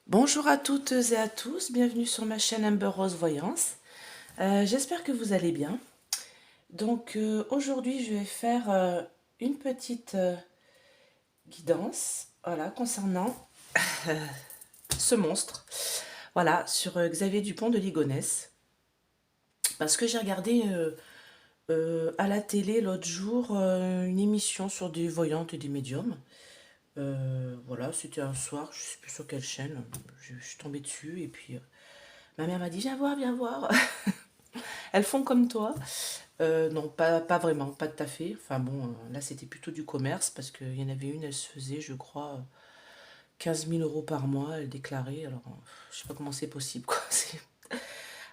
Bonjour à toutes et à tous, bienvenue sur ma chaîne Amber Rose Voyance. J'espère que vous allez bien. Aujourd'hui je vais faire une petite guidance voilà, concernant ce monstre voilà, sur Xavier Dupont de Ligonnès. Parce que j'ai regardé à la télé l'autre jour une émission sur des voyantes et des médiums. Voilà, c'était un soir, je sais plus sur quelle chaîne, je suis tombée dessus et puis ma mère m'a dit viens voir. Elles font comme toi. Non, pas vraiment, pas tout à fait. Enfin bon, là c'était plutôt du commerce parce qu'il y en avait une, elle se faisait, je crois, 15 000 euros par mois, elle déclarait. Alors, je sais pas comment c'est possible, quoi.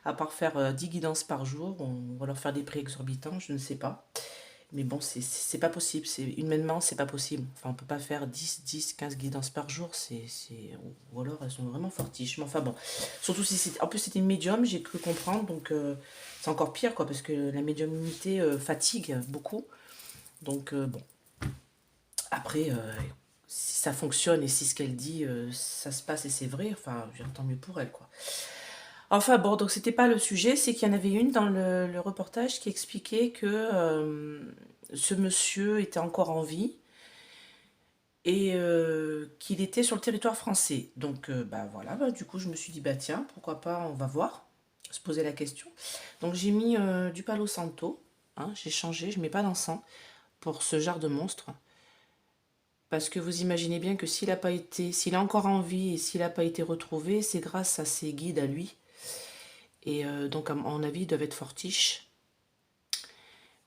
À part faire 10 guidances par jour, on va leur faire des prix exorbitants, je ne sais pas. Mais bon, c'est pas possible. Humainement, c'est pas possible. Enfin, on peut pas faire 15 guidances par jour. Ou alors, elles sont vraiment fortiches. Mais enfin bon. Surtout si c'est. En plus, c'était une médium, j'ai cru comprendre. Donc, c'est encore pire, quoi. Parce que la médiumnité fatigue beaucoup. Donc, bon. Après, si ça fonctionne et si ce qu'elle dit, ça se passe et c'est vrai, enfin, je veux dire, tant mieux pour elle, quoi. Enfin bon, donc c'était pas le sujet, c'est qu'il y en avait une dans le reportage qui expliquait que ce monsieur était encore en vie et qu'il était sur le territoire français. Donc bah voilà, bah, du coup je me suis dit bah tiens, pourquoi pas, on va voir, se poser la question. Donc j'ai mis du Palo Santo, hein, j'ai changé, je mets pas d'encens pour ce genre de monstre. Parce que vous imaginez bien que s'il a encore en vie et s'il n'a pas été retrouvé, c'est grâce à ses guides à lui. Et donc, à mon avis, ils doivent être fortiches.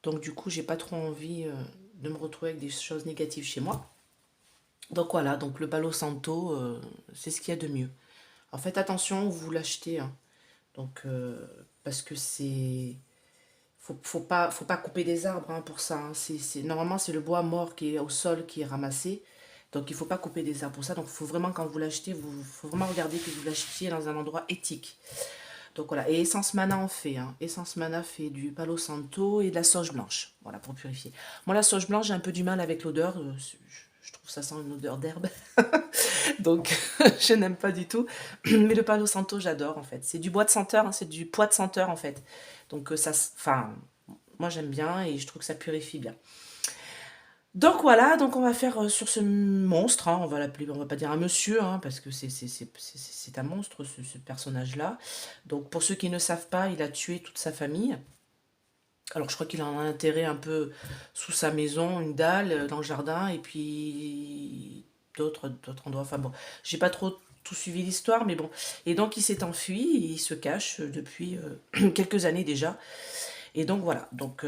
Donc, du coup, j'ai pas trop envie de me retrouver avec des choses négatives chez moi. Donc, voilà. Donc, le Palo Santo, c'est ce qu'il y a de mieux. En fait, attention où vous l'achetez. Hein. Donc, parce que c'est. Faut pas couper des arbres hein, pour ça. Hein. Normalement, c'est le bois mort qui est au sol qui est ramassé. Donc, il faut pas couper des arbres pour ça. Donc, il faut vraiment, quand vous l'achetez, faut vraiment regarder que vous l'achetiez dans un endroit éthique. Donc voilà, et Essence Mana en fait. Hein. Essence Mana fait du Palo Santo et de la sauge blanche. Voilà, pour purifier. Moi, la sauge blanche, j'ai un peu du mal avec l'odeur. Je trouve ça sent une odeur d'herbe. Donc, je n'aime pas du tout. Mais le Palo Santo, j'adore en fait. C'est du bois de senteur, hein, c'est du poids de senteur en fait. Donc, enfin, moi j'aime bien et je trouve que ça purifie bien. Donc voilà, donc on va faire sur ce monstre, hein, on va l'appeler, on va pas dire un monsieur, hein, parce que c'est un monstre ce personnage-là. Donc pour ceux qui ne savent pas, il a tué toute sa famille. Alors je crois qu'il en a enterré un peu sous sa maison, une dalle dans le jardin, et puis d'autres endroits. Enfin bon, j'ai pas trop tout suivi l'histoire, mais bon. Et donc il s'est enfui, et il se cache depuis quelques années déjà. Et donc voilà, donc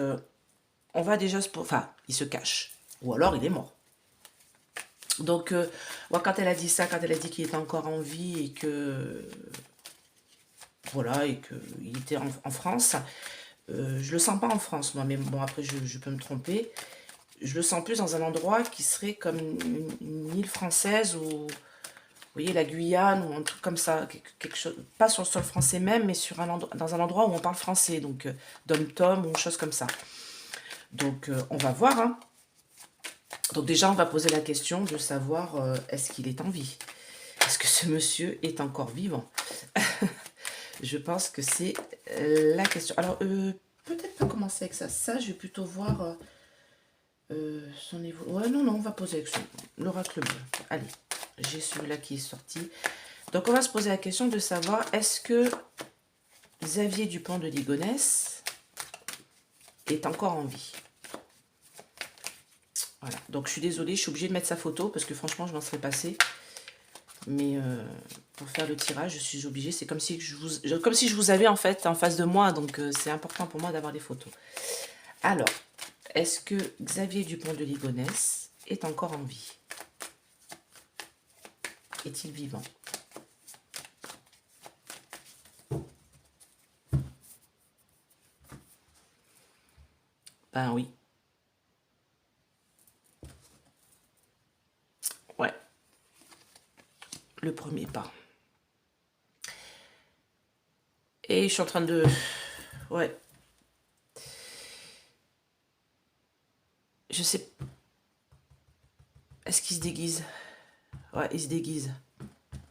on va déjà enfin, il se cache. Ou alors il est mort. Donc, moi, quand elle a dit ça, quand elle a dit qu'il était encore en vie et que voilà et qu'il était en France, je le sens pas en France, moi, mais bon, après, je peux me tromper. Je le sens plus dans un endroit qui serait comme une île française ou, vous voyez, la Guyane ou un truc comme ça, quelque chose, pas sur le sol français même, mais sur dans un endroit où on parle français, donc dom-tom ou une chose comme ça. Donc, on va voir, hein. Donc déjà, on va poser la question de savoir est-ce qu'il est en vie? Est-ce que ce monsieur est encore vivant? Je pense que c'est la question. Alors, peut-être pas commencer avec ça. Ça, je vais plutôt voir son niveau. Ouais, non, non, on va poser avec l'oracle bleu. Allez, j'ai celui-là qui est sorti. Donc, on va se poser la question de savoir est-ce que Xavier Dupont de Ligonnès est encore en vie? Voilà. Donc, je suis désolée, je suis obligée de mettre sa photo parce que franchement, je m'en serais passée. Mais pour faire le tirage, je suis obligée. C'est comme si comme si je vous avais en fait en face de moi. Donc c'est important pour moi d'avoir les photos. Alors, est-ce que Xavier Dupont de Ligonnès est encore en vie? Est-il vivant? Ben oui. Ouais, le premier pas. Et je suis en train de... Ouais. Je sais... Est-ce qu'il se déguise? Ouais, il se déguise.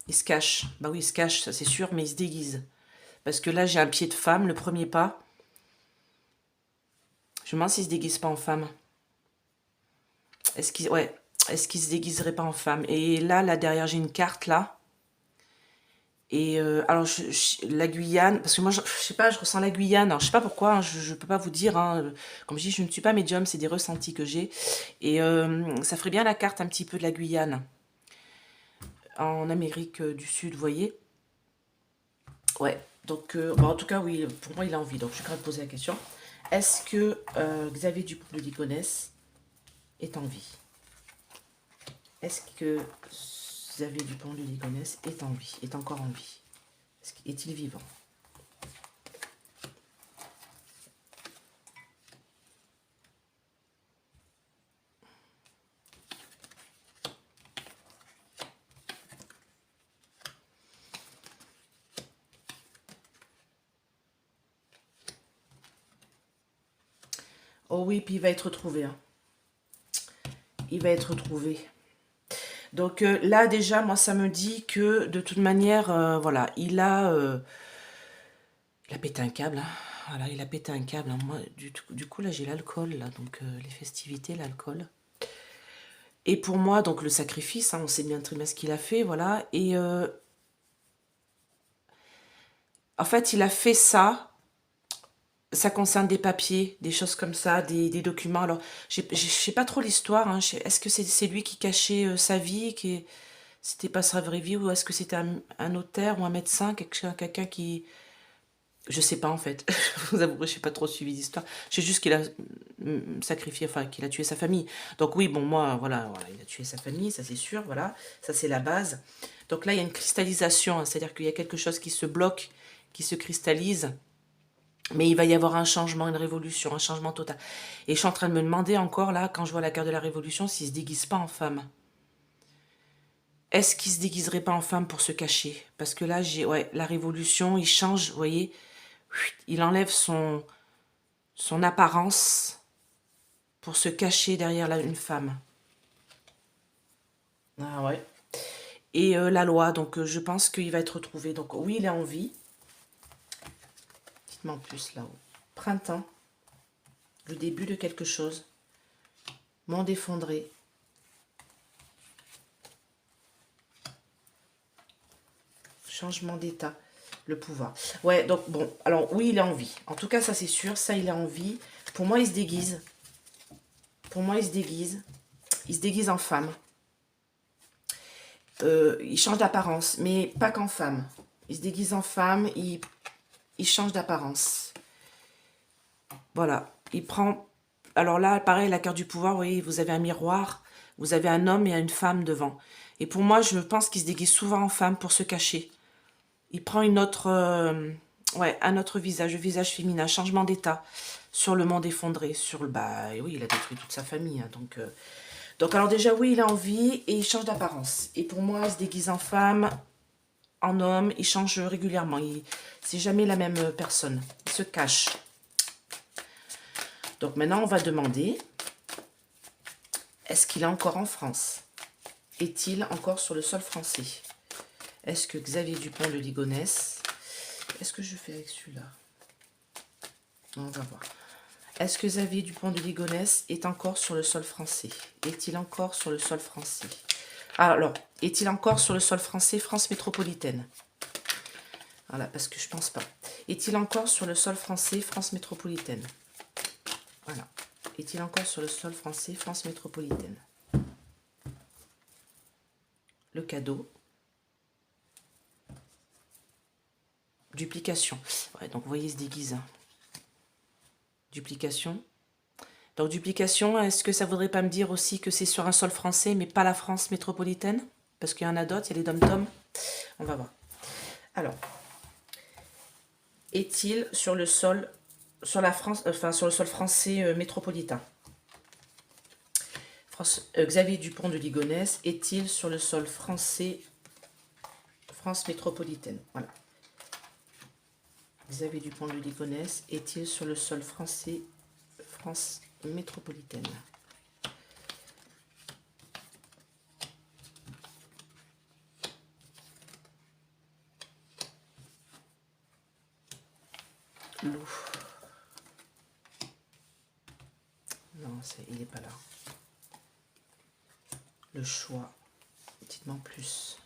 Il se cache. Bah oui, il se cache, ça c'est sûr, mais il se déguise. Parce que là, j'ai un pied de femme, le premier pas. Je me demande s'il se déguise pas en femme. Est-ce qu'il ouais, est-ce qu'il se déguiserait pas en femme? Et là derrière, j'ai une carte, là. Et alors, la Guyane, parce que moi, je sais pas, je ressens la Guyane. Alors, je sais pas pourquoi, hein, je peux pas vous dire. Hein, comme je dis, je ne suis pas médium, c'est des ressentis que j'ai. Et ça ferait bien la carte un petit peu de la Guyane, en Amérique du Sud, vous voyez. Ouais, donc, bon, en tout cas, oui, pour moi, il a envie. Donc, je vais quand même poser la question. Est-ce que Xavier Dupont de Ligonnès est en vie? Est-ce que Xavier Dupont de Ligonnès est en vie, est encore en vie? Est-il vivant? Oh oui, puis il va être retrouvé. Hein. Il va être retrouvé. Donc là, déjà, moi, ça me dit que de toute manière, voilà, il a pété un câble. Hein. Voilà, il a pété un câble. Hein. Moi, du coup, là, j'ai l'alcool, là, donc les festivités, l'alcool. Et pour moi, donc le sacrifice, hein, on sait bien très bien ce qu'il a fait, voilà. Et en fait, il a fait ça. Ça concerne des papiers, des choses comme ça, des documents. Alors, je sais pas trop l'histoire. Hein. Est-ce que c'est lui qui cachait sa vie, qui c'était pas sa vraie vie, ou est-ce que c'était un notaire ou un médecin, quelqu'un qui... Je sais pas en fait. Je vous avouerez, je n'ai pas trop suivi l'histoire. Je sais juste qu'il a sacrifié, enfin qu'il a tué sa famille. Donc oui, bon moi, voilà, il a tué sa famille, ça c'est sûr, voilà, ça c'est la base. Donc là, il y a une cristallisation, hein, c'est-à-dire qu'il y a quelque chose qui se bloque, qui se cristallise, mais il va y avoir un changement, une révolution, un changement total. Et je suis en train de me demander encore là, quand je vois la carte de la révolution, s'il se déguise pas en femme. Est-ce qu'il se déguiserait pas en femme pour se cacher? Parce que là, ouais, la révolution, il change, vous voyez, il enlève son apparence pour se cacher derrière une femme. Ah ouais. Et la loi, donc je pense qu'il va être retrouvé. Donc oui, il est en vie. Dites-moi en plus là-haut. Printemps, le début de quelque chose. Monde effondré. Changement d'état. Le pouvoir. Ouais, donc bon, alors oui, il est en vie. En tout cas, ça c'est sûr, ça il est en vie. Pour moi, il se déguise. Pour moi, il se déguise. Il se déguise en femme. Il change d'apparence, mais pas qu'en femme. Il se déguise en femme, il change d'apparence. Voilà, il prend... Alors là, pareil, la carte du pouvoir, vous voyez, vous avez un miroir, vous avez un homme et une femme devant. Et pour moi, je pense qu'il se déguise souvent en femme pour se cacher. Il prend une autre... ouais, un autre visage, le visage féminin, changement d'état sur le monde effondré, sur le... Bah oui, il a détruit toute sa famille, hein, donc alors déjà, oui, il a envie et il change d'apparence. Et pour moi, il se déguise en femme, en homme, il change régulièrement. C'est jamais la même personne. Il se cache. Donc maintenant, on va demander, est-ce qu'il est encore en France? Est-il encore sur le sol français? Est-ce que Xavier Dupont de Ligonnès... Est-ce que je fais avec celui-là? On va voir. Est-ce que Xavier Dupont de Ligonnès est encore sur le sol français? Est-il encore sur le sol français? Alors, est-il encore sur le sol français, France métropolitaine? Voilà, parce que je pense pas. Est-il encore sur le sol français, France métropolitaine? Voilà. Est-il encore sur le sol français, France métropolitaine? Le cadeau. Duplication. Ouais, donc vous voyez, il se déguise. Duplication. Donc duplication, est-ce que ça voudrait pas me dire aussi que c'est sur un sol français, mais pas la France métropolitaine? Parce qu'il y en a d'autres, il y a les dom-toms. On va voir. Alors, est-il sur le sol, sur la France, enfin sur le sol français métropolitain? Xavier Dupont de Ligonnès est-il sur le sol français, France métropolitaine? Voilà. Xavier Dupont de Ligonnès est-il sur le sol français, France métropolitaine? Loup. Non, il n'est pas là. Le choix. Dites-moi plus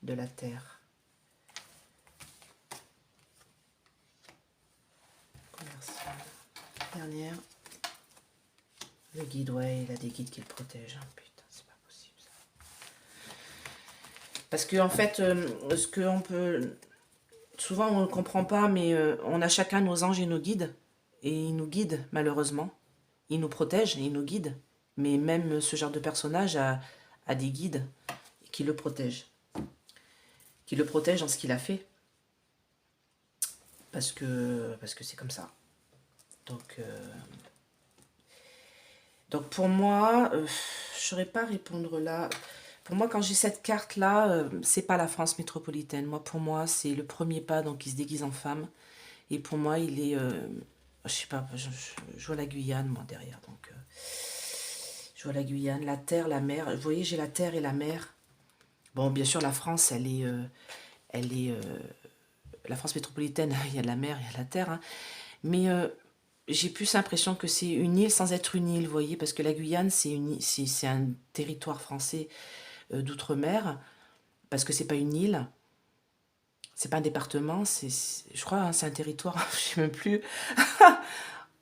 de la terre. Commercial. Dernière. Le guide, ouais, il a des guides qui le protègent. Putain, c'est pas possible ça. Parce que en fait, ce qu'on peut... Souvent on ne comprend pas, mais on a chacun nos anges et nos guides. Et ils nous guident, malheureusement. Ils nous protègent et ils nous guident. Mais même ce genre de personnage a des guides qui le protègent. Qui le protègent dans ce qu'il a fait. Parce que c'est comme ça. Donc pour moi, je ne saurais pas répondre là. Pour moi, quand j'ai cette carte-là, c'est pas la France métropolitaine. Moi, pour moi, c'est le premier pas, donc il se déguise en femme. Et pour moi, il est... je sais pas, je vois la Guyane, moi, derrière. Donc, je vois la Guyane, la terre, la mer. Vous voyez, j'ai la terre et la mer. Bon, bien sûr, la France, elle est... la France métropolitaine, il y a de la mer, il y a de la terre. Hein. Mais j'ai plus l'impression que c'est une île sans être une île, vous voyez, parce que la Guyane, c'est un territoire français d'outre-mer, parce que c'est pas une île, c'est pas un département, je crois, hein, c'est un territoire, je sais même plus.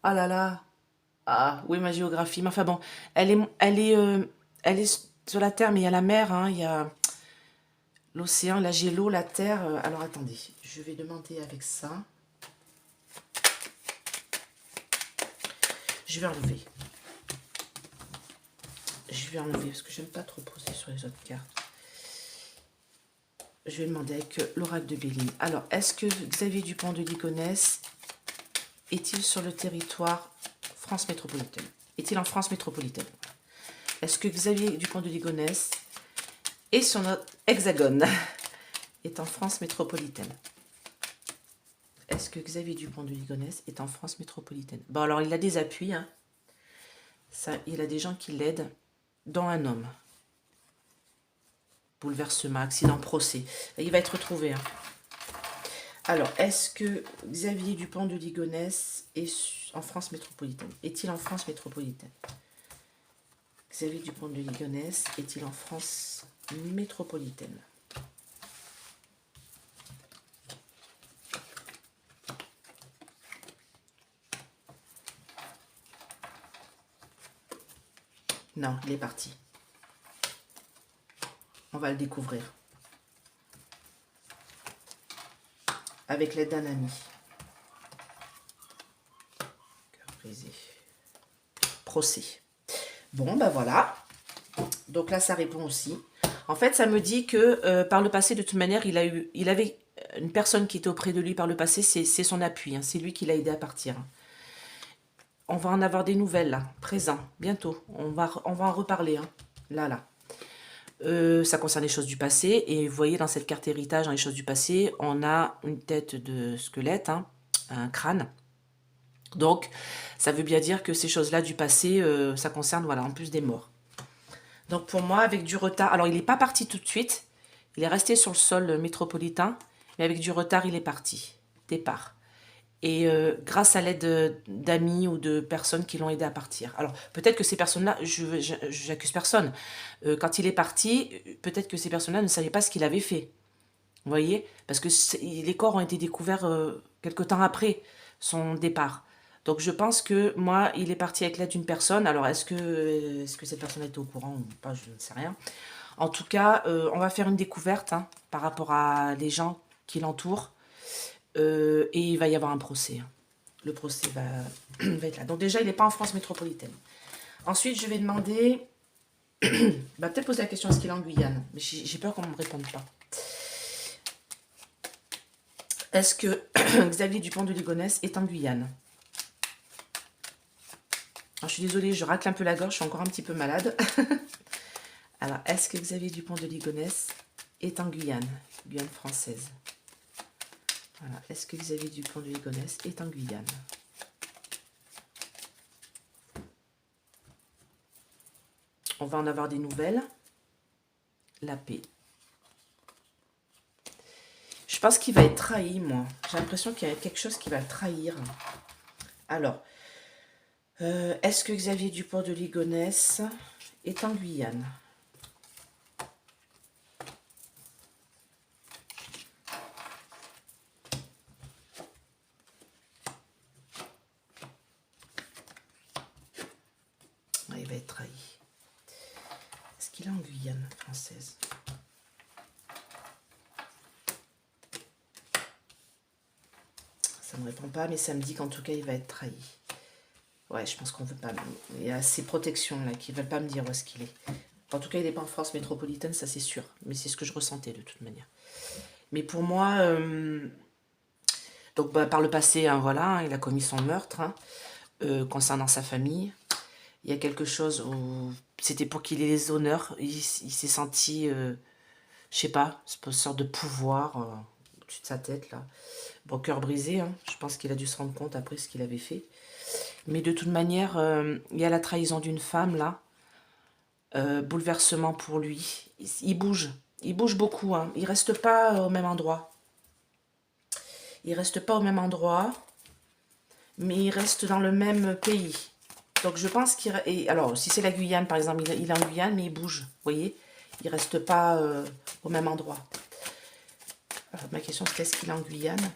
Ah là là, ah oui, ma géographie, mais enfin bon, elle est sur la terre, mais il y a la mer, hein, il y a l'océan, là j'ai l'eau, la terre. Alors attendez, je vais demander avec ça. Je vais enlever. Je vais enlever parce que j'aime pas trop poser sur les autres cartes. Je vais demander avec l'oracle de Béline. Alors, est-ce que Xavier Dupont de Ligonnès est-il sur le territoire France métropolitaine? Est-il en France métropolitaine? Est-ce que Xavier Dupont de Ligonnès est sur notre hexagone? Est en France métropolitaine? Est-ce que Xavier Dupont de Ligonnès est en France métropolitaine? Bon, alors il a des appuis. Hein. Ça, il a des gens qui l'aident, dont un homme. Bouleversement, accident, procès. Et il va être retrouvé. Hein. Alors, est-ce que Xavier Dupont de Ligonnès est en France métropolitaine? Est-il en France métropolitaine? Xavier Dupont de Ligonnès est-il en France métropolitaine? Non, il est parti. On va le découvrir. Avec l'aide d'un ami. Cœur brisé. Procès. Bon, ben voilà. Donc là, ça répond aussi. En fait, ça me dit que par le passé, de toute manière, il avait une personne qui était auprès de lui par le passé, c'est son appui. Hein, c'est lui qui l'a aidé à partir. On va en avoir des nouvelles, là, présent, bientôt. On va en reparler, hein, là. Ça concerne les choses du passé. Et vous voyez, dans cette carte héritage, dans les choses du passé, on a une tête de squelette, hein, un crâne. Donc, ça veut bien dire que ces choses-là du passé, ça concerne, voilà, en plus des morts. Donc, pour moi, avec du retard... Alors, il n'est pas parti tout de suite. Il est resté sur le sol métropolitain. Mais avec du retard, il est parti. Départ. Et grâce à l'aide d'amis ou de personnes qui l'ont aidé à partir. Alors, peut-être que ces personnes-là, je n'accuse personne. Quand il est parti, peut-être que ces personnes-là ne savaient pas ce qu'il avait fait. Vous voyez? Parce que les corps ont été découverts quelque temps après son départ. Donc, je pense que, moi, il est parti avec l'aide d'une personne. Alors, est-ce que cette personne était au courant ou pas? Je ne sais rien. En tout cas, on va faire une découverte hein, par rapport à les gens qui l'entourent. Et il va y avoir un procès. Le procès va être là. Donc déjà, il n'est pas en France métropolitaine. Ensuite, je vais demander... peut-être poser la question, est-ce qu'il est en Guyane? Mais j'ai peur qu'on ne me réponde pas. Est-ce que Xavier Dupont de Ligonnès est en Guyane? Alors, je suis désolée, je racle un peu la gorge, je suis encore un petit peu malade. Alors, est-ce que Xavier Dupont de Ligonnès est en Guyane? Guyane française. Voilà. Est-ce que Xavier Dupont de Ligonnès est en Guyane? On va en avoir des nouvelles. La paix. Je Je pense qu'il va être trahi, moi. J'ai l'impression qu'il y a quelque chose qui va le trahir. Alors, est-ce que Xavier Dupont de Ligonnès est en Guyane? Ouais, il va être trahi. Est-ce qu'il est en Guyane française? Ça ne me répond pas, mais ça me dit qu'en tout cas, il va être trahi. Ouais, je pense qu'on veut pas. Il y a ces protections là qui veulent pas me dire où est-ce qu'il est. En tout cas, il n'est pas en France métropolitaine, ça c'est sûr. Mais c'est ce que je ressentais de toute manière. Mais pour moi, donc bah, par le passé, hein, voilà, hein, il a commis son meurtre hein, concernant sa famille. Il y a quelque chose où c'était pour qu'il ait les honneurs. Il s'est senti, je sais pas, une sorte de pouvoir au-dessus de sa tête là. Bon, cœur brisé, hein. Je pense qu'il a dû se rendre compte après ce qu'il avait fait. Mais de toute manière, il y a la trahison d'une femme là. Bouleversement pour lui. Il bouge. Il bouge beaucoup. Hein. Il reste pas au même endroit. Il reste pas au même endroit. Mais il reste dans le même pays. Donc je pense qu'il... Alors, si c'est la Guyane, par exemple, il est en Guyane, mais il bouge. Vous voyez? Il reste pas au même endroit. Alors, ma question, c'est est-ce qu'il est en Guyane?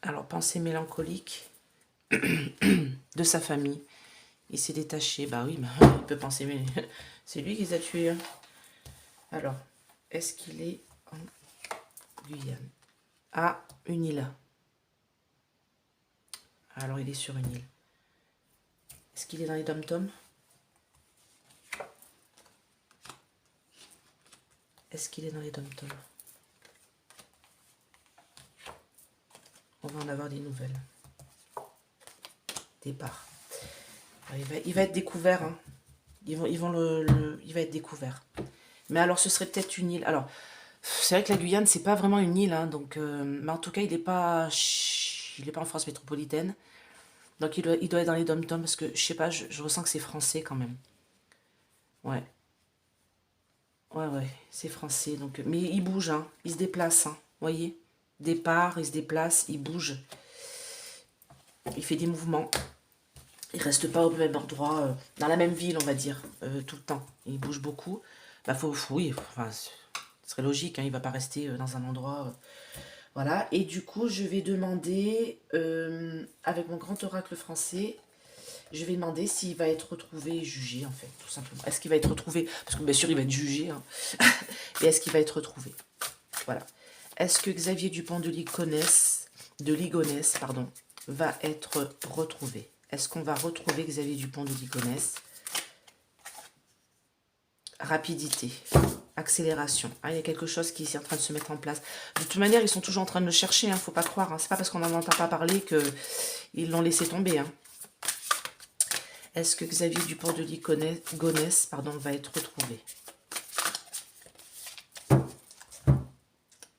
Alors, pensée mélancolique de sa famille. Il s'est détaché. Bah oui, bah, il peut penser, mais c'est lui qui les a tués. Hein. Alors, est-ce qu'il est en Guyane? Ah, une île. Alors, il est sur une île. Est-ce qu'il est dans les dom-toms? Est-ce qu'il est dans les dom-toms? On va en avoir des nouvelles. Départ. Alors, il va être découvert. Hein. Il va être découvert. Mais alors, ce serait peut-être une île. Alors, c'est vrai que la Guyane, c'est pas vraiment une île. Hein, donc, mais en tout cas, il n'est pas en France métropolitaine. Donc, il doit être dans les dom-toms parce que, je sais pas, je ressens que c'est français quand même. Ouais. Ouais, c'est français. Donc, mais il bouge, hein, il se déplace, hein, voyez. Départ, il se déplace, il bouge. Il fait des mouvements. Il reste pas au même endroit, dans la même ville, on va dire, tout le temps. Il bouge beaucoup. Bah, oui, enfin, ce serait logique, hein, il va pas rester dans un endroit. Voilà. Et du coup, je vais demander, avec mon grand oracle français, je vais demander s'il va être retrouvé et jugé, en fait, tout simplement. Est-ce qu'il va être retrouvé? Parce que bien sûr, il va être jugé. Hein. Et est-ce qu'il va être retrouvé? Voilà. Est-ce que Xavier Dupont de Ligonnès, pardon, va être retrouvé? Est-ce qu'on va retrouver Xavier Dupont de Ligonnès? Rapidité, accélération. Ah, il y a quelque chose qui est en train de se mettre en place. De toute manière, ils sont toujours en train de le chercher, hein, faut pas croire. Hein. C'est pas parce qu'on n'en entend pas parler qu'ils l'ont laissé tomber. Hein. Est-ce que Xavier Dupont de Ligonnès, pardon, va être retrouvé?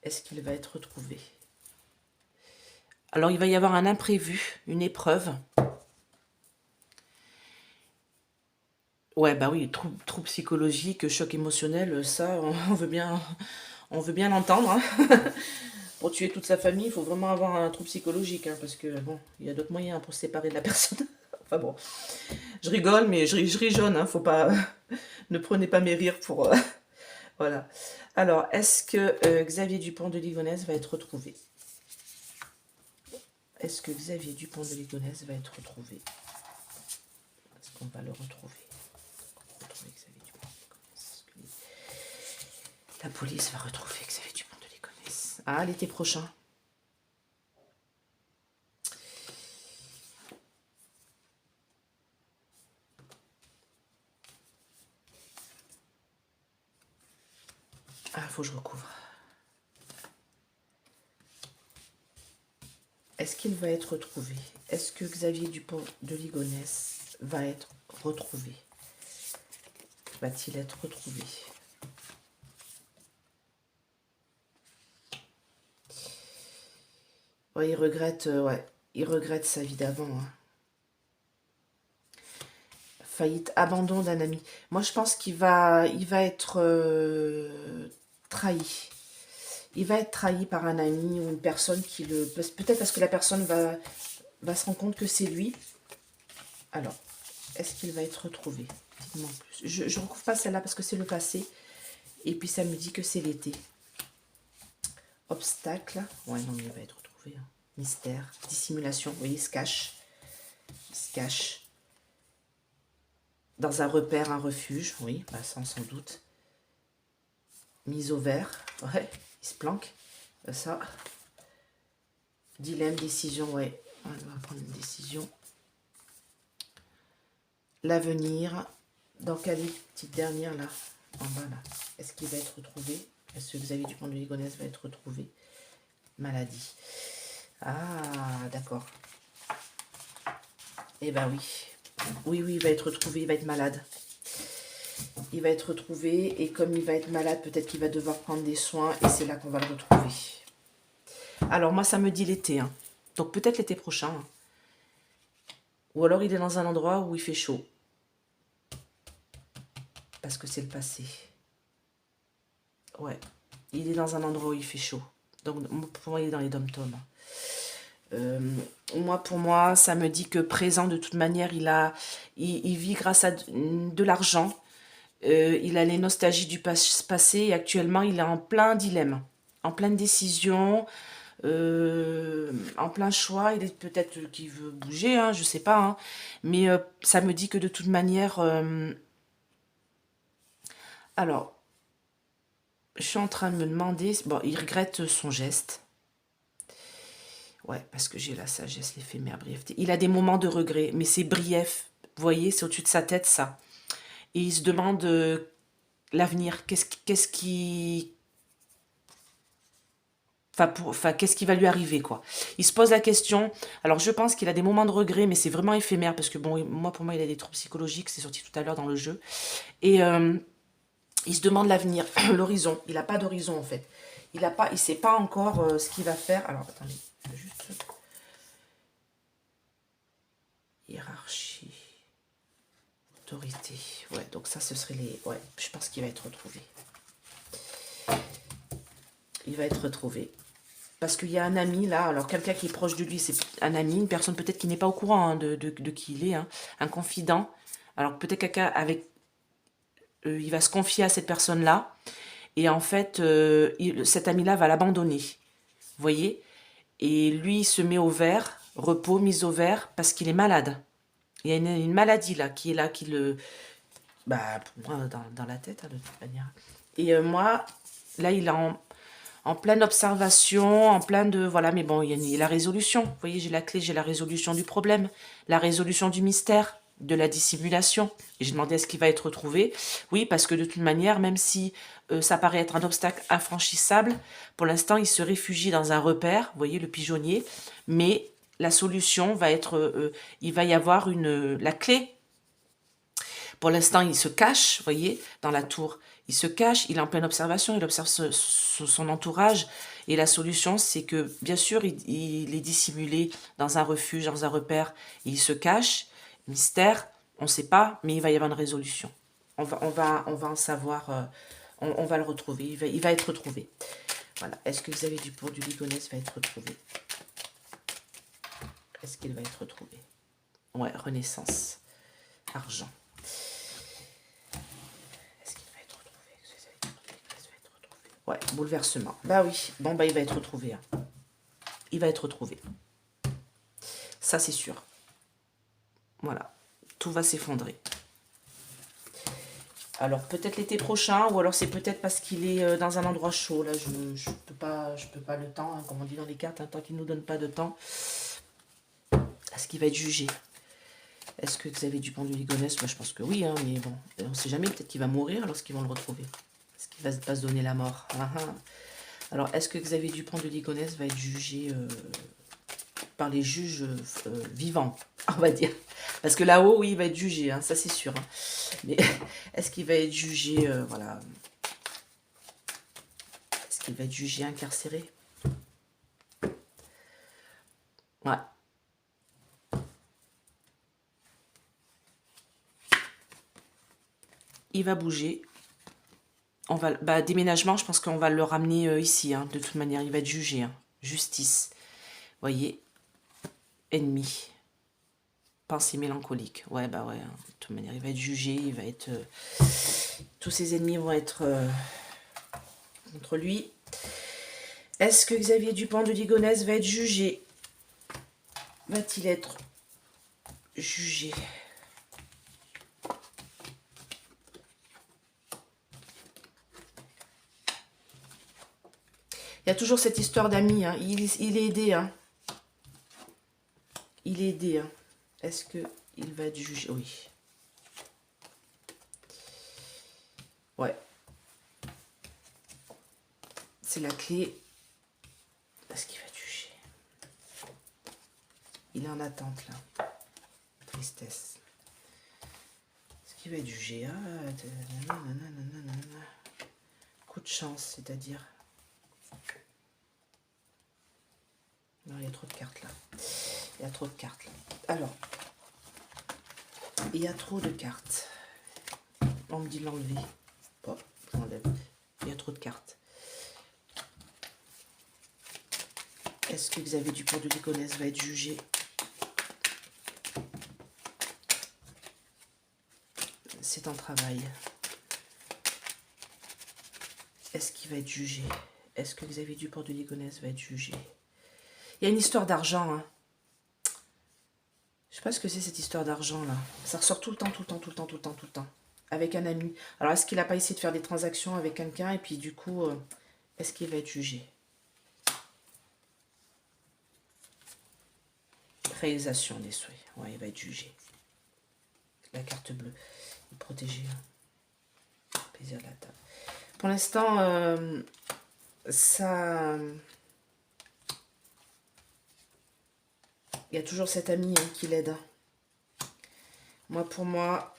Est-ce qu'il va être retrouvé? Alors, il va y avoir un imprévu, une épreuve. Ouais, bah oui, trouble psychologique, choc émotionnel, ça, on veut bien l'entendre. Hein. Pour tuer toute sa famille, il faut vraiment avoir un trouble psychologique, hein, parce que, bon, il y a d'autres moyens pour se séparer de la personne. Enfin bon, je rigole, mais je ris jaune, hein, faut pas... ne prenez pas mes rires pour... voilà. Alors, est-ce que Xavier Dupont de Ligonnès va être retrouvé? Est-ce que Xavier Dupont de Ligonnès va être retrouvé? Est-ce qu'on va le retrouver? La police va retrouver Xavier Dupont de Ligonnès. Ah, l'été prochain. Ah, faut que je recouvre. Est-ce qu'il va être retrouvé? Est-ce que Xavier Dupont de Ligonnès va être retrouvé? Va-t-il être retrouvé? Ouais, il regrette sa vie d'avant. Hein. Faillite, abandon d'un ami. Moi, je pense qu'il va être trahi. Il va être trahi par un ami ou une personne qui le... Peut-être parce que la personne va se rendre compte que c'est lui. Alors, est-ce qu'il va être retrouvé? Dites-moi en plus. Je ne retrouve pas celle-là parce que c'est le passé. Et puis, ça me dit que c'est l'été. Obstacle. Ouais, non, mais il va être retrouvé. Hein. Mystère. Dissimulation. Vous voyez, il se cache. Il se cache. Dans un repère, un refuge. Oui, bah, sans doute. Mise au vert. Ouais, il se planque. Ça. Dilemme, décision, ouais. On va prendre une décision. L'avenir. Dans quelle petite dernière, là, en bas, là. Est-ce qu'il va être retrouvé? Est-ce que Xavier Dupont de Ligonnès va être retrouvé? Maladie. Ah, d'accord. Eh ben oui. Oui, oui, il va être retrouvé, il va être malade. Il va être retrouvé, et comme il va être malade, peut-être qu'il va devoir prendre des soins, et c'est là qu'on va le retrouver. Alors, moi, ça me dit l'été, hein. Donc, peut-être l'été prochain. Hein. Ou alors, il est dans un endroit où il fait chaud. Parce que c'est le passé. Ouais. Il est dans un endroit où il fait chaud. Donc, pour moi, il est dans les dom-toms. Moi, pour moi, ça me dit que présent, de toute manière, il vit grâce à de l'argent. Il a les nostalgies du passé et actuellement, il est en plein dilemme, en pleine décision, en plein choix. Il est peut-être qu'il veut bouger, hein, je sais pas. Hein, mais ça me dit que de toute manière... alors, je suis en train de me demander... Bon, il regrette son geste. Ouais, parce que j'ai la sagesse, l'éphémère, brièveté. Il a des moments de regret, mais c'est brief. Vous voyez, c'est au-dessus de sa tête, ça. Et il se demande l'avenir. Qu'est-ce qui... Enfin, qu'est-ce qui va lui arriver, quoi. Il se pose la question. Alors, je pense qu'il a des moments de regret, mais c'est vraiment éphémère, parce que, bon, pour moi, il a des troubles psychologiques, c'est sorti tout à l'heure dans le jeu. Et il se demande l'avenir, l'horizon. Il n'a pas d'horizon, en fait. Il ne sait pas encore ce qu'il va faire. Alors, attendez, je vais juste... Hiérarchie. Autorité. Ouais, donc ça, ce serait les... Ouais, je pense qu'il va être retrouvé. Il va être retrouvé. Parce qu'il y a un ami, là, alors quelqu'un qui est proche de lui, c'est un ami, une personne peut-être qui n'est pas au courant hein, de qui il est, hein, un confident. Alors peut-être quelqu'un avec... il va se confier à cette personne-là. Et en fait, cet ami-là va l'abandonner. Vous voyez? Et lui, il se met au vert, repos, mise au vert, parce qu'il est malade. Il y a une maladie, là, qui est là, qui le... Bah, pour moi, dans la tête, hein, de toute manière. Et moi, là, il est en pleine observation, en plein de... Voilà, mais bon, il y a la résolution. Vous voyez, j'ai la clé, j'ai la résolution du problème, la résolution du mystère, de la dissimulation. Et j'ai demandé est-ce qu'il va être retrouvé. Oui, parce que de toute manière, même si ça paraît être un obstacle infranchissable, pour l'instant, il se réfugie dans un repère, vous voyez, le pigeonnier, mais la solution va être... il va y avoir la clé. Pour l'instant, il se cache, vous voyez, dans la tour. Il se cache, il est en pleine observation, il observe son entourage. Et la solution, c'est que, bien sûr, il est dissimulé dans un refuge, dans un repère. Et il se cache. Mystère, on ne sait pas, mais il va y avoir une résolution. On va en savoir, on va le retrouver. Il va être retrouvé. Voilà. Est-ce que Xavier Dupont du Ligonnès va être retrouvé? Est-ce qu'il va être retrouvé? Ouais, Renaissance. Argent. Ouais, bouleversement. Bah oui, bon bah il va être retrouvé. Hein. Il va être retrouvé. Ça c'est sûr. Voilà, tout va s'effondrer. Alors peut-être l'été prochain, ou alors c'est peut-être parce qu'il est dans un endroit chaud. Là, je peux pas le temps, hein, comme on dit dans les cartes, hein, tant qu'il ne nous donne pas de temps. Est-ce qu'il va être jugé? Est-ce que Xavier Dupont de Ligonnès? Moi je pense que oui, hein, mais bon, on ne sait jamais, peut-être qu'il va mourir lorsqu'ils vont le retrouver. Est-ce qu'il va pas se donner la mort? Alors, est-ce que Xavier Dupont de Ligonnès va être jugé par les juges vivants, on va dire? Parce que là-haut, oui, il va être jugé, hein, ça c'est sûr. Hein. Mais est-ce qu'il va être jugé, voilà... Est-ce qu'il va être jugé incarcéré? Ouais. il va bouger. On va, bah, déménagement, je pense qu'on va le ramener ici, hein, de toute manière, il va être jugé. Hein. Justice. Voyez, ennemi. Pensée mélancolique. Ouais, bah ouais, hein, de toute manière, il va être jugé, il va être... tous ses ennemis vont être contre lui. Est-ce que Xavier Dupont de Ligonnès va être jugé? Va-t-il être jugé? Il y a toujours cette histoire d'amis. Hein. Il est aidé. Hein. Il est aidé. Hein. Est-ce qu'il va être jugé? Oui. Ouais. C'est la clé. Est-ce qu'il va être jugé? Il est en attente, là. Tristesse. Est-ce qu'il va être jugé? Ah, coup de chance, c'est-à-dire... Non, il y a trop de cartes là. Il y a trop de cartes là. Alors, il y a trop de cartes. On me dit de l'enlever. Bon, j'enlève. Il y a trop de cartes. Est-ce que Xavier Dupont de Ligonnès va être jugé? C'est un travail. Est-ce qu'il va être jugé? Est-ce que Xavier Dupont de Ligonnès va être jugé? Il y a une histoire d'argent, hein. Je sais pas ce que c'est cette histoire d'argent là. Ça ressort tout le temps, tout le temps, tout le temps, tout le temps, tout le temps. Avec un ami. Alors est-ce qu'il n'a pas essayé de faire des transactions avec quelqu'un et puis du coup, est-ce qu'il va être jugé? Réalisation des souhaits. Ouais, il va être jugé. La carte bleue. Il est protégé. Hein. Plaisir de la table. Pour l'instant, ça... Il y a toujours cet ami hein, qui l'aide. Moi, pour moi,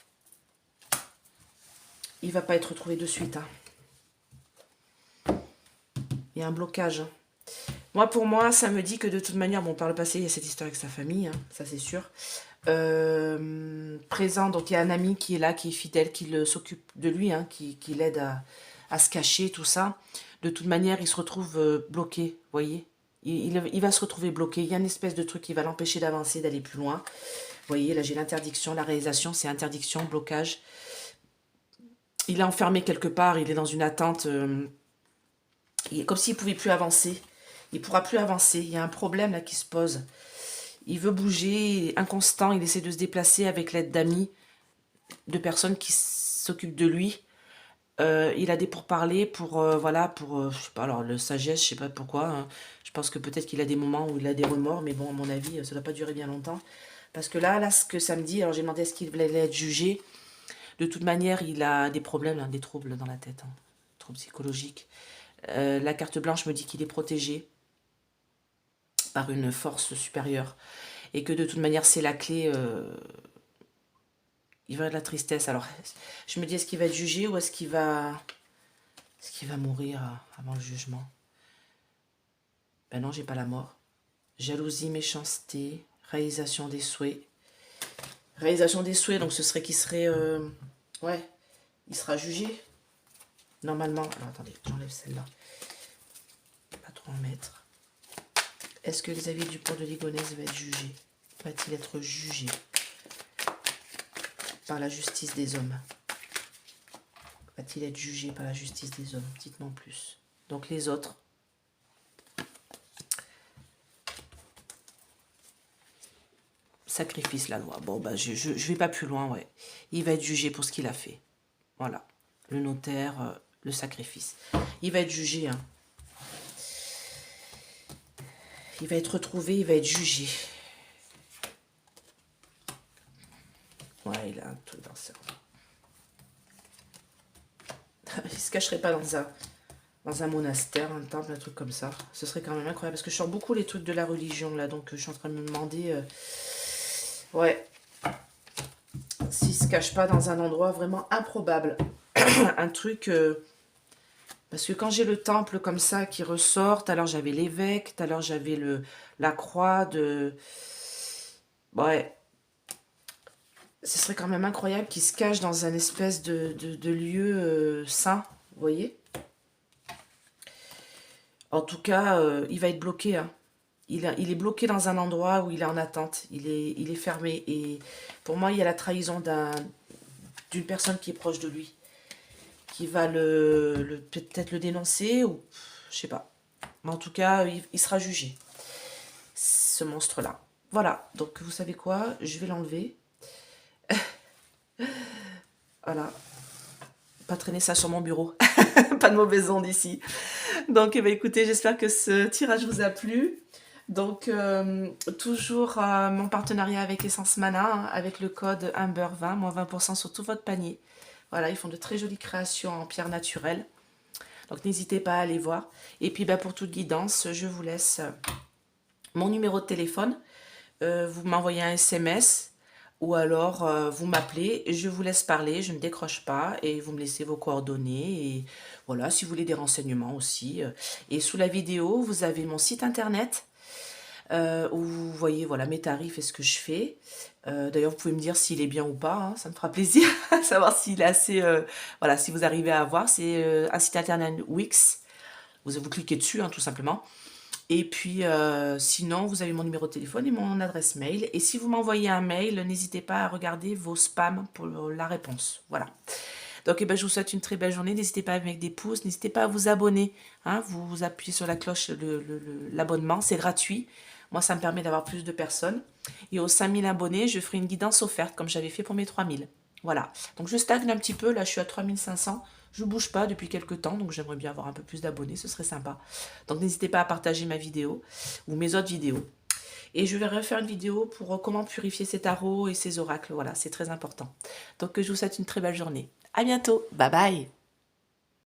il va pas être retrouvé de suite. Hein. Il y a un blocage. Hein. Moi, pour moi, ça me dit que de toute manière, bon, par le passé, il y a cette histoire avec sa famille, hein, ça c'est sûr. Présent, donc il y a un ami qui est là, qui est fidèle, qui s'occupe de lui, hein, qui l'aide à se cacher, tout ça. De toute manière, il se retrouve bloqué, vous voyez. Il va se retrouver bloqué. Il y a une espèce de truc qui va l'empêcher d'avancer, d'aller plus loin. Vous voyez, là j'ai l'interdiction, la réalisation, c'est interdiction, blocage. Il est enfermé quelque part, il est dans une attente, comme s'il ne pouvait plus avancer. Il ne pourra plus avancer, il y a un problème là qui se pose. Il veut bouger, il est inconstant, il essaie de se déplacer avec l'aide d'amis, de personnes qui s'occupent de lui. Il a des pourparlers pour, voilà, pour, je sais pas, alors le sagesse, je sais pas pourquoi. Hein. Je pense que peut-être qu'il a des moments où il a des remords, mais bon, à mon avis, ça ne doit pas durer bien longtemps. Parce que là, ce que ça me dit, alors j'ai demandé est-ce qu'il voulait être jugé. De toute manière, il a des problèmes, hein, des troubles dans la tête, hein, troubles psychologiques. La carte blanche me dit qu'il est protégé par une force supérieure. Et que de toute manière, c'est la clé. Il va y avoir de la tristesse. Alors, je me dis, est-ce qu'il va être jugé ou est-ce qu'il va mourir avant le jugement? Ben non, j'ai pas la mort. Jalousie, méchanceté, réalisation des souhaits. Réalisation des souhaits, donc ce serait qu'il serait... ouais, il sera jugé. Normalement. Alors, attendez, j'enlève celle-là. Pas trop en mettre. Est-ce que Xavier Dupont de Ligonnès va être jugé? Va-t-il être jugé par la justice des hommes? Va-t-il être jugé par la justice des hommes? Dites-moi en plus. Donc les autres. Sacrifice la loi. Bon, bah, je vais pas plus loin, ouais. Il va être jugé pour ce qu'il a fait. Voilà. Le notaire, le sacrifice. Il va être jugé, hein. Il va être retrouvé, il va être jugé. Ouais, il a un truc dans ça. Il se cacherait pas dans un monastère, un temple, un truc comme ça. Ce serait quand même incroyable. Parce que je sens beaucoup les trucs de la religion, là. Donc, je suis en train de me demander... ouais. S'il se cache pas dans un endroit vraiment improbable. Un truc... parce que quand j'ai le temple comme ça qui ressort, tout à l'heure j'avais l'évêque, tout à l'heure j'avais la croix de... Ouais. Ce serait quand même incroyable qu'il se cache dans un espèce de lieu sain, vous voyez. En tout cas, il va être bloqué, hein. Il est bloqué dans un endroit où il est en attente. Il est fermé. Et pour moi, il y a la trahison d'une personne qui est proche de lui, qui va peut-être le dénoncer, ou je sais pas. Mais en tout cas, il sera jugé, ce monstre-là. Voilà, donc vous savez quoi? Je vais l'enlever. Voilà, pas traîner ça sur mon bureau. Pas de mauvaise onde ici. Donc, eh ben, écoutez, j'espère que ce tirage vous a plu. Donc, toujours mon partenariat avec Essence Mana, hein, avec le code Amber20, moins 20% sur tout votre panier. Voilà, ils font de très jolies créations en pierre naturelle. Donc, n'hésitez pas à aller voir. Et puis, bah, pour toute guidance, je vous laisse mon numéro de téléphone. Vous m'envoyez un SMS ou alors vous m'appelez, je vous laisse parler, je ne décroche pas et vous me laissez vos coordonnées et voilà, si vous voulez des renseignements aussi. Et sous la vidéo, vous avez mon site internet où vous voyez voilà mes tarifs et ce que je fais. D'ailleurs, vous pouvez me dire s'il est bien ou pas, hein, ça me fera plaisir de savoir s'il est assez... voilà, si vous arrivez à avoir, c'est un site internet Wix. Vous cliquez dessus, hein, tout simplement. Et puis, sinon, vous avez mon numéro de téléphone et mon adresse mail. Et si vous m'envoyez un mail, n'hésitez pas à regarder vos spams pour la réponse. Voilà. Donc, eh ben, je vous souhaite une très belle journée. N'hésitez pas à mettre des pouces. N'hésitez pas à vous abonner. Hein, vous appuyez sur la cloche, l'abonnement. C'est gratuit. Moi, ça me permet d'avoir plus de personnes. Et aux 5000 abonnés, je ferai une guidance offerte comme j'avais fait pour mes 3000. Voilà. Donc, je stagne un petit peu. Là, je suis à 3500. Je ne bouge pas depuis quelques temps, donc j'aimerais bien avoir un peu plus d'abonnés, ce serait sympa. Donc n'hésitez pas à partager ma vidéo ou mes autres vidéos. Et je vais refaire une vidéo pour comment purifier ces tarots et ces oracles. Voilà, c'est très important. Donc je vous souhaite une très belle journée. À bientôt. Bye bye.